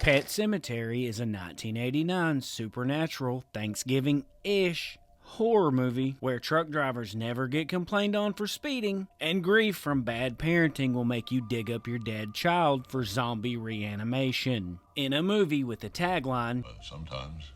Pet Sematary is a 1989 supernatural Thanksgiving-ish horror movie where truck drivers never get complained on for speeding, and grief from bad parenting will make you dig up your dead child for zombie reanimation. In a movie with the tagline, "But sometimes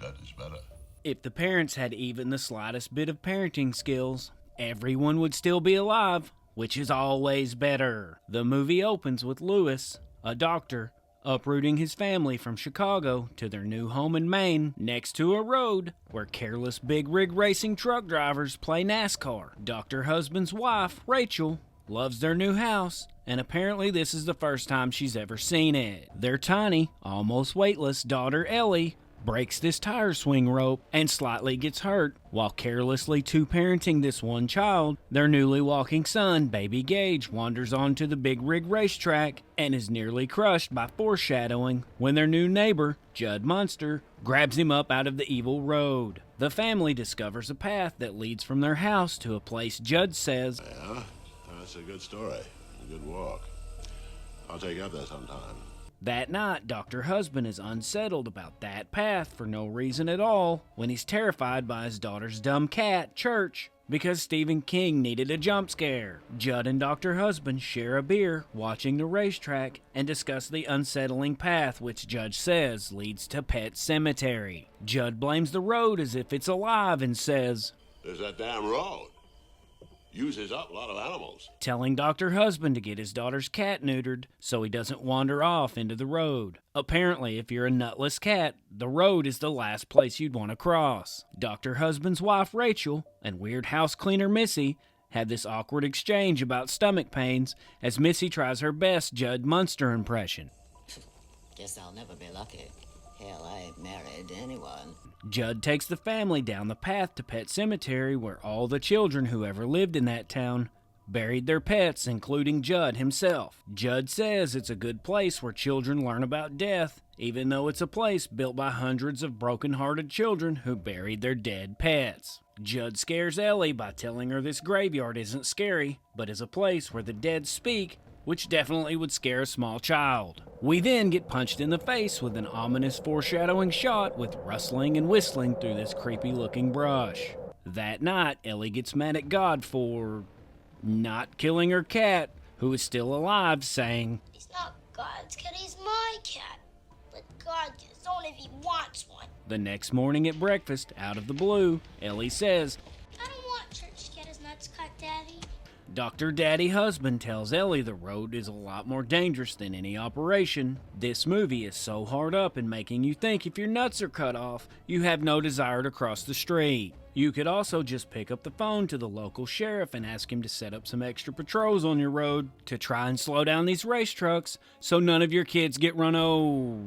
that is better." If the parents had even the slightest bit of parenting skills, everyone would still be alive, which is always better. The movie opens with Lewis, a doctor, uprooting his family from Chicago to their new home in Maine next to a road where careless big rig racing truck drivers play NASCAR. Dr. Husband's wife, Rachel, loves their new house, and apparently this is the first time she's ever seen it. Their tiny, almost weightless daughter Ellie breaks this tire swing rope and slightly gets hurt while carelessly two-parenting this one child. Their newly walking son, baby Gage, wanders onto the big rig racetrack and is nearly crushed by foreshadowing when their new neighbor, Judd Munster, grabs him up out of the evil road. The family discovers a path that leads from their house to a place Judd says, "Yeah, that's a good story. A good walk. I'll take you up there sometime." That night, Dr. Husband is unsettled about that path for no reason at all when he's terrified by his daughter's dumb cat, Church, because Stephen King needed a jump scare. Judd and Dr. Husband share a beer watching the racetrack and discuss the unsettling path which Judd says leads to Pet Sematary. Judd blames the road as if it's alive and says, "There's that damn road. Uses up a lot of animals." Telling Dr. Husband to get his daughter's cat neutered so he doesn't wander off into the road. Apparently, if you're a nutless cat, the road is the last place you'd want to cross. Dr. Husband's wife, Rachel, and weird house cleaner Missy have this awkward exchange about stomach pains as Missy tries her best Judd Munster impression. "Guess I'll never be lucky. Hell, I ain't married anyone." Judd takes the family down the path to Pet Sematary where all the children who ever lived in that town buried their pets, including Judd himself. Judd says it's a good place where children learn about death, even though it's a place built by hundreds of broken-hearted children who buried their dead pets. Judd scares Ellie by telling her this graveyard isn't scary, but is a place where the dead speak, which definitely would scare a small child. We then get punched in the face with an ominous foreshadowing shot with rustling and whistling through this creepy-looking brush. That night, Ellie gets mad at God for not killing her cat, who is still alive, saying, "He's not God's cat, he's my cat. But God just own if he wants one." The next morning at breakfast, out of the blue, Ellie says, "I don't want Church to get his nuts cut, Daddy." Dr. Daddy Husband tells Ellie the road is a lot more dangerous than any operation. This movie is so hard up in making you think if your nuts are cut off, you have no desire to cross the street. You could also just pick up the phone to the local sheriff and ask him to set up some extra patrols on your road to try and slow down these race trucks so none of your kids get run over.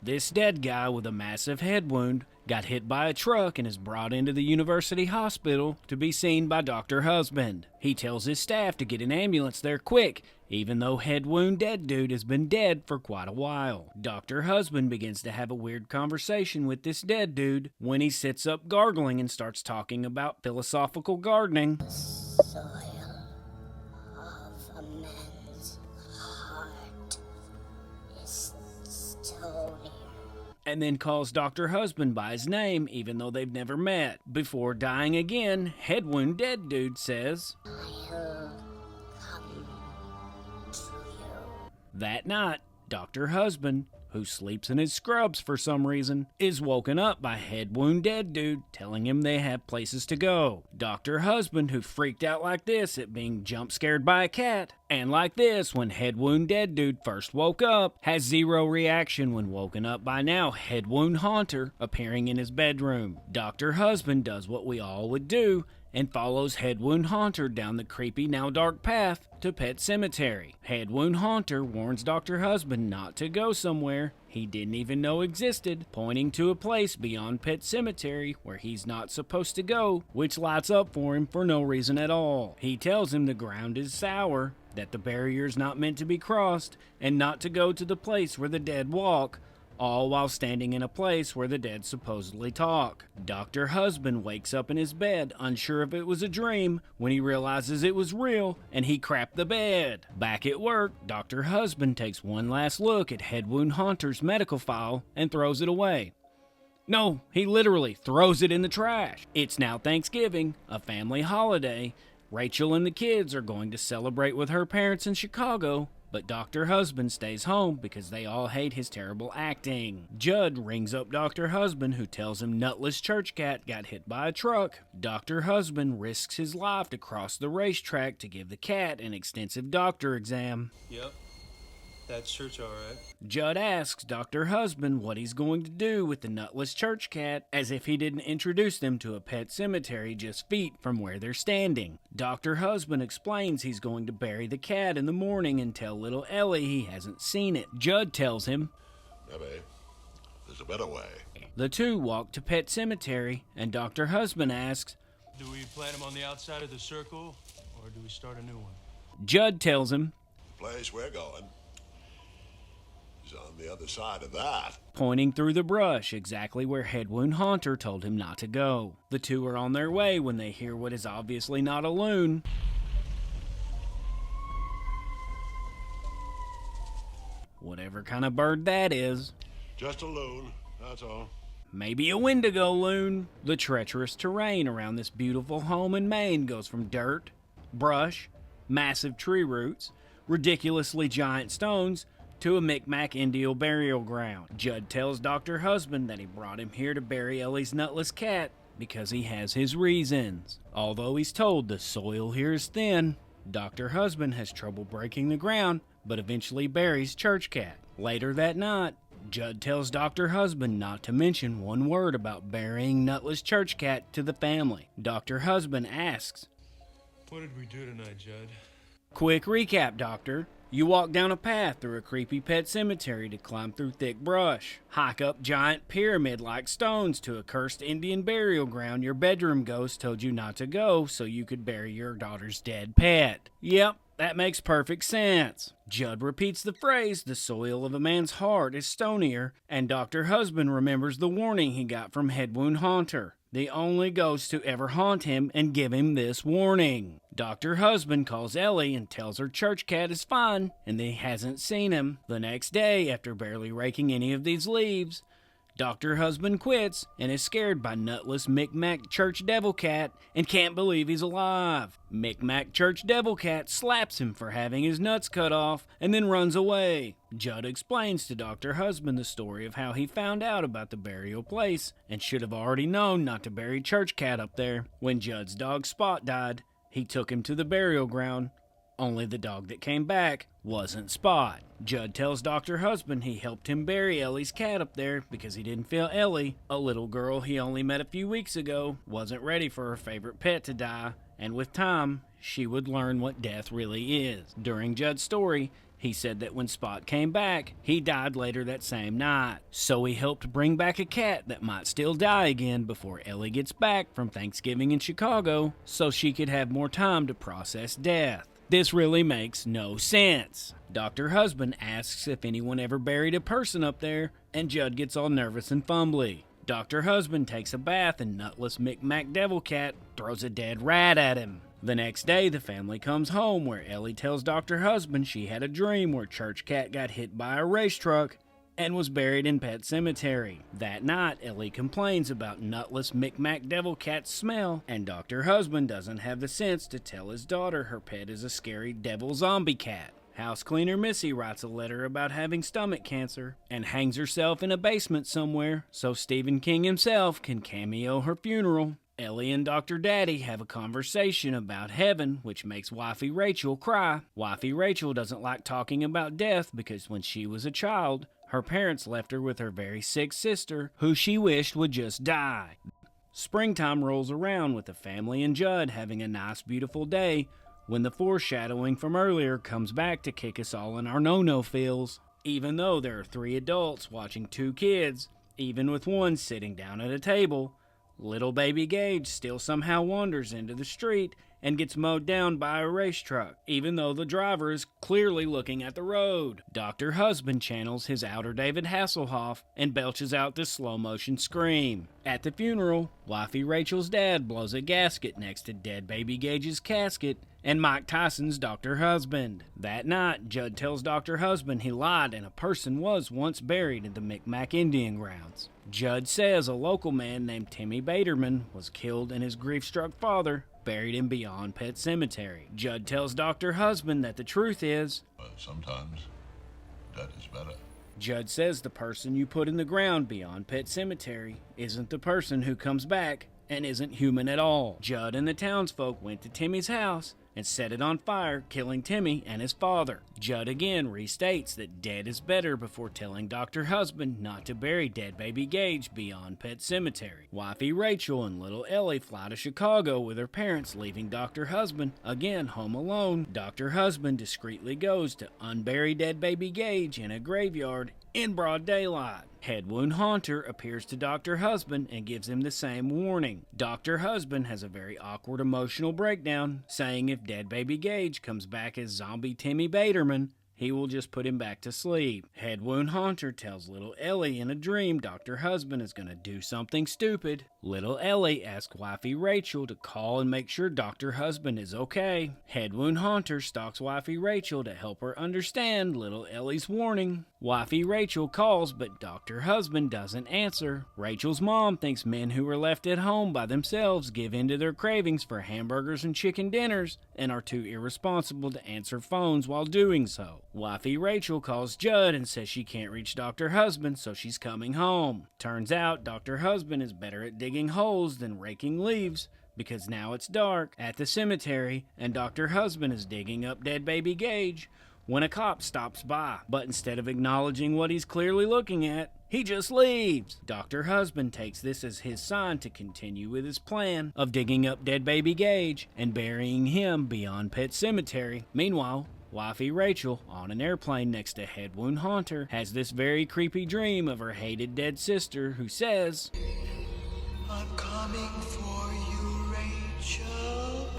This dead guy with a massive head wound got hit by a truck and is brought into the university hospital to be seen by Dr. Husband. He tells his staff to get an ambulance there quick, even though head wound dead dude has been dead for quite a while. Dr. Husband begins to have a weird conversation with this dead dude when he sits up gargling and starts talking about philosophical gardening. "Soil of a man's heart is stonier." And then calls Dr. Husband by his name even though they've never met. Before dying again, head wound dead dude says, "I'll come to you." That night, Dr. Husband, who sleeps in his scrubs for some reason, is woken up by head wound dead dude telling him they have places to go. Dr. Husband, who freaked out like this at being jump scared by a cat, and like this when head wound dead dude first woke up, has zero reaction when woken up by now head wound haunter appearing in his bedroom. Dr. Husband does what we all would do and follows Head Wound Haunter down the creepy, now dark path to Pet Sematary. Head Wound Haunter warns Dr. Husband not to go somewhere he didn't even know existed, pointing to a place beyond Pet Sematary where he's not supposed to go, which lights up for him for no reason at all. He tells him the ground is sour, that the barrier's not meant to be crossed, and not to go to the place where the dead walk, all while standing in a place where the dead supposedly talk. Dr. Husband wakes up in his bed, unsure if it was a dream, when he realizes it was real, and he crapped the bed. Back at work, Dr. Husband takes one last look at Head Wound Haunter's medical file and throws it away. No, he literally throws it in the trash. It's now Thanksgiving, a family holiday. Rachel and the kids are going to celebrate with her parents in Chicago, but Dr. Husband stays home because they all hate his terrible acting. Judd rings up Dr. Husband, who tells him Nutless Church Cat got hit by a truck. Dr. Husband risks his life to cross the racetrack to give the cat an extensive doctor exam. Yep, that's church all right. Judd asks Dr. Husband what he's going to do with the Nutless Church Cat, as if he didn't introduce them to a pet cemetery just feet from where they're standing. Dr. Husband explains he's going to bury the cat in the morning and tell little Ellie he hasn't seen it. Judd tells him, Maybe there's a better way. The two walk to Pet Cemetery, and Dr. Husband asks, Do we plant him on the outside of the circle, or do we start a new one? Judd tells him, The place we're going is on the other side of that. pointing through the brush exactly where Head Wound Haunter told him not to go. The two are on their way when they hear what is obviously not a loon. Whatever kind of bird that is. Just a loon, that's all. Maybe a Wendigo loon. The treacherous terrain around this beautiful home in Maine goes from dirt, brush, massive tree roots, ridiculously giant stones, to a Micmac Indian burial ground. Judd tells Dr. Husband that he brought him here to bury Ellie's nutless cat because he has his reasons. Although he's told the soil here is thin, Dr. Husband has trouble breaking the ground, but eventually buries Church Cat. Later that night, Judd tells Dr. Husband not to mention one word about burying Nutless Church Cat to the family. Dr. Husband asks, What did we do tonight, Judd? Quick recap, Doctor. You walk down a path through a creepy pet cemetery to climb through thick brush. Hike up giant pyramid-like stones to a cursed Indian burial ground your bedroom ghost told you not to go so you could bury your daughter's dead pet. Yep, that makes perfect sense. Judd repeats the phrase, the soil of a man's heart is stonier, and Dr. Husband remembers the warning he got from Head Wound Haunter, the only ghost to ever haunt him and give him this warning. Dr. Husband calls Ellie and tells her Church Cat is fine and that he hasn't seen him. The next day, after barely raking any of these leaves, Dr. Husband quits and is scared by nutless Micmac Church Devil Cat and can't believe he's alive. Micmac Church Devil Cat slaps him for having his nuts cut off and then runs away. Judd explains to Dr. Husband the story of how he found out about the burial place and should have already known not to bury Church Cat up there. When Judd's dog Spot died, he took him to the burial ground. Only the dog that came back wasn't Spot. Judd tells Dr. Husband he helped him bury Ellie's cat up there because he didn't feel Ellie, a little girl he only met a few weeks ago, wasn't ready for her favorite pet to die, and with time, she would learn what death really is. During Judd's story, he said that when Spot came back, he died later that same night. So he helped bring back a cat that might still die again before Ellie gets back from Thanksgiving in Chicago, so she could have more time to process death. This really makes no sense. Dr. Husband asks if anyone ever buried a person up there, and Judd gets all nervous and fumbly. Dr. Husband takes a bath and nutless Micmac Devil Cat throws a dead rat at him. The next day, the family comes home where Ellie tells Dr. Husband she had a dream where Church Cat got hit by a race truck and was buried in Pet Cemetery. That night, Ellie complains about nutless Micmac Devil Cat's smell, and Dr. Husband doesn't have the sense to tell his daughter her pet is a scary devil zombie cat. House cleaner Missy writes a letter about having stomach cancer and hangs herself in a basement somewhere so Stephen King himself can cameo her funeral. Ellie and Dr. Daddy have a conversation about heaven, which makes wifey Rachel cry. Wifey Rachel doesn't like talking about death because when she was a child, her parents left her with her very sick sister, who she wished would just die. Springtime rolls around with the family and Judd having a nice, beautiful day when the foreshadowing from earlier comes back to kick us all in our no-no feels. Even though there are 3 adults watching 2 kids, even with one sitting down at a table, little baby Gage still somehow wanders into the street and gets mowed down by a race truck, even though the driver is clearly looking at the road. Dr. Husband channels his outer David Hasselhoff and belches out this slow-motion scream. At the funeral, wifey Rachel's dad blows a gasket next to dead baby Gage's casket and Mike Tyson's Dr. Husband. That night, Judd tells Dr. Husband he lied and a person was once buried in the Micmac Indian grounds. Judd says a local man named Timmy Baderman was killed and his grief-struck father buried him beyond Pet Cemetery. Judd tells Dr. Husband that the truth is, sometimes that is better. Judd says the person you put in the ground beyond Pet Cemetery isn't the person who comes back and isn't human at all. Judd and the townsfolk went to Timmy's house and set it on fire, killing Timmy and his father. Judd again restates that dead is better before telling Dr. Husband not to bury dead baby Gage beyond Pet Cemetery. Wifey Rachel and little Ellie fly to Chicago with her parents, leaving Dr. Husband again home alone. Dr. Husband discreetly goes to unbury dead baby Gage in a graveyard in broad daylight. Head Wound Haunter appears to Dr. Husband and gives him the same warning. Dr. Husband has a very awkward emotional breakdown, saying if dead baby Gage comes back as zombie Timmy Baderman, he will just put him back to sleep. Head Wound Haunter tells little Ellie in a dream Dr. Husband is going to do something stupid. Little Ellie asks wifey Rachel to call and make sure Dr. Husband is okay. Head Wound Haunter stalks wifey Rachel to help her understand little Ellie's warning. Wifey Rachel calls, but Dr. Husband doesn't answer. Rachel's mom thinks men who are left at home by themselves give in to their cravings for hamburgers and chicken dinners and are too irresponsible to answer phones while doing so. Wifey Rachel calls Judd and says she can't reach Dr. Husband, so she's coming home. Turns out Dr. Husband is better at digging holes than raking leaves, because now it's dark at the cemetery and Dr. Husband is digging up dead baby Gage when a cop stops by. But instead of acknowledging what he's clearly looking at, he just leaves. Dr. Husband takes this as his sign to continue with his plan of digging up dead baby Gage and burying him beyond Pet Cemetery. Meanwhile, wifey Rachel, on an airplane next to Head Wound Haunter, has this very creepy dream of her hated dead sister who says, I'm coming for you, Rachel.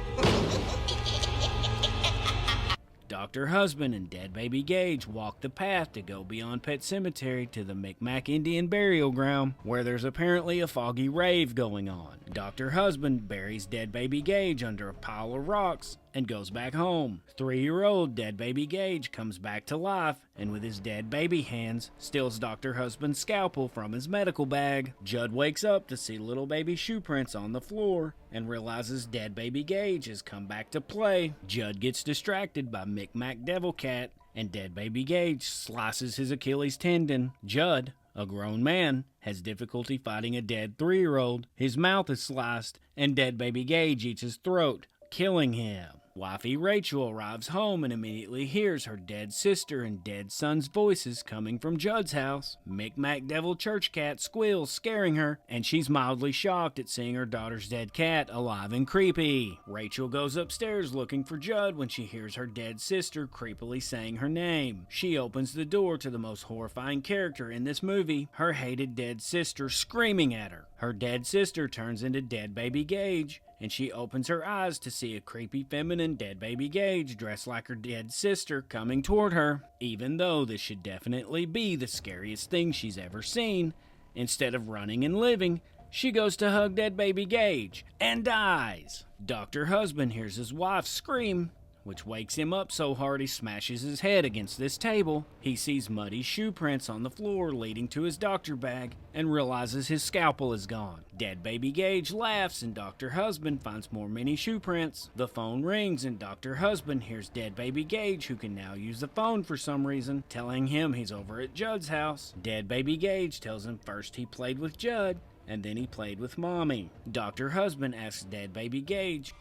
Dr. Husband and dead baby Gage walk the path to go beyond Pet Cemetery to the Micmac Indian burial ground, where there's apparently a foggy rave going on. Dr. Husband buries dead baby Gage under a pile of rocks and goes back home. 3-year-old dead baby Gage comes back to life and with his dead baby hands steals Dr. Husband's scalpel from his medical bag. Judd wakes up to see little baby shoe prints on the floor and realizes dead baby Gage has come back to play. Judd gets distracted by Micmac Devil Cat and dead baby Gage slices his Achilles tendon. Judd, a grown man, has difficulty fighting a dead 3-year-old. His mouth is sliced and dead baby Gage eats his throat, killing him. Wifey Rachel arrives home and immediately hears her dead sister and dead son's voices coming from Judd's house. Micmac Devil Church Cat squeals, scaring her, and she's mildly shocked at seeing her daughter's dead cat alive and creepy. Rachel goes upstairs looking for Judd when she hears her dead sister creepily saying her name. She opens the door to the most horrifying character in this movie, her hated dead sister screaming at her. Her dead sister turns into dead baby Gage, and she opens her eyes to see a creepy feminine dead baby Gage dressed like her dead sister coming toward her. Even though this should definitely be the scariest thing she's ever seen, instead of running and living, she goes to hug dead baby Gage and dies. Dr. Husband hears his wife scream, which wakes him up so hard he smashes his head against this table. He sees muddy shoe prints on the floor leading to his doctor bag and realizes his scalpel is gone. Dead baby Gage laughs and Dr. Husband finds more mini shoe prints. The phone rings and Dr. Husband hears dead baby Gage, who can now use the phone for some reason, telling him he's over at Judd's house. Dead baby Gage tells him first he played with Judd and then he played with Mommy. Dr. Husband asks dead baby Gage,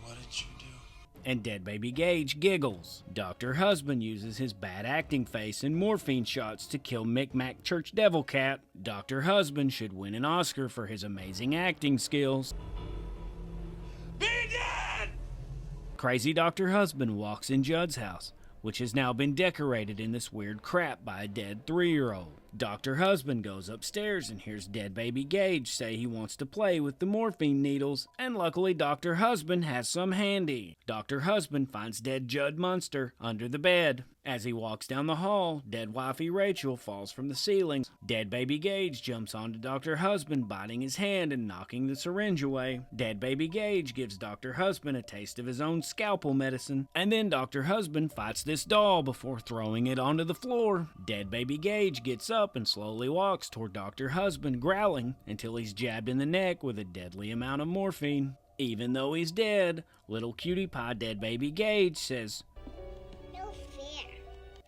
What did you do? And dead baby Gage giggles. Dr. Husband uses his bad acting face and morphine shots to kill Micmac Church Devil Cat. Dr. Husband should win an Oscar for his amazing acting skills. Be dead! Crazy Dr. Husband walks in Judd's house, which has now been decorated in this weird crap by a dead 3-year-old. Dr. Husband goes upstairs and hears dead baby Gage say he wants to play with the morphine needles, and luckily Dr. Husband has some handy. Dr. Husband finds dead Judd Munster under the bed. As he walks down the hall, dead wifey Rachel falls from the ceiling. Dead baby Gage jumps onto Dr. Husband, biting his hand and knocking the syringe away. Dead baby Gage gives Dr. Husband a taste of his own scalpel medicine, and then Dr. Husband fights this doll before throwing it onto the floor. Dead baby Gage gets up and slowly walks toward Dr. Husband, growling until he's jabbed in the neck with a deadly amount of morphine. Even though he's dead, little cutie pie dead baby Gage says, No fair.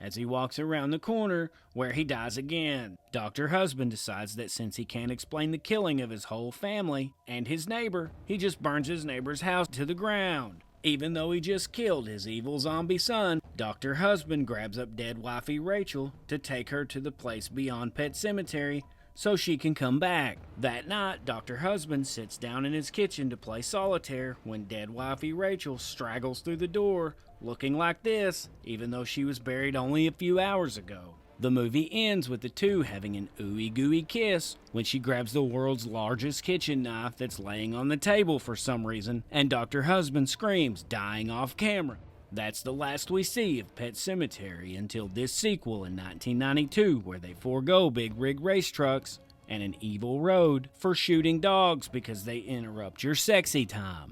as he walks around the corner where he dies again. Dr. Husband decides that since he can't explain the killing of his whole family and his neighbor, he just burns his neighbor's house to the ground. Even though he just killed his evil zombie son, Dr. Husband grabs up dead wifey Rachel to take her to the place beyond Pet Cemetery so she can come back. That night, Dr. Husband sits down in his kitchen to play solitaire when dead wifey Rachel straggles through the door, looking like this, even though she was buried only a few hours ago. The movie ends with the two having an ooey-gooey kiss when she grabs the world's largest kitchen knife that's laying on the table for some reason, and Dr. Husband screams, dying off camera. That's the last we see of Pet Cemetery until this sequel in 1992, where they forego big rig race trucks and an evil road for shooting dogs because they interrupt your sexy time.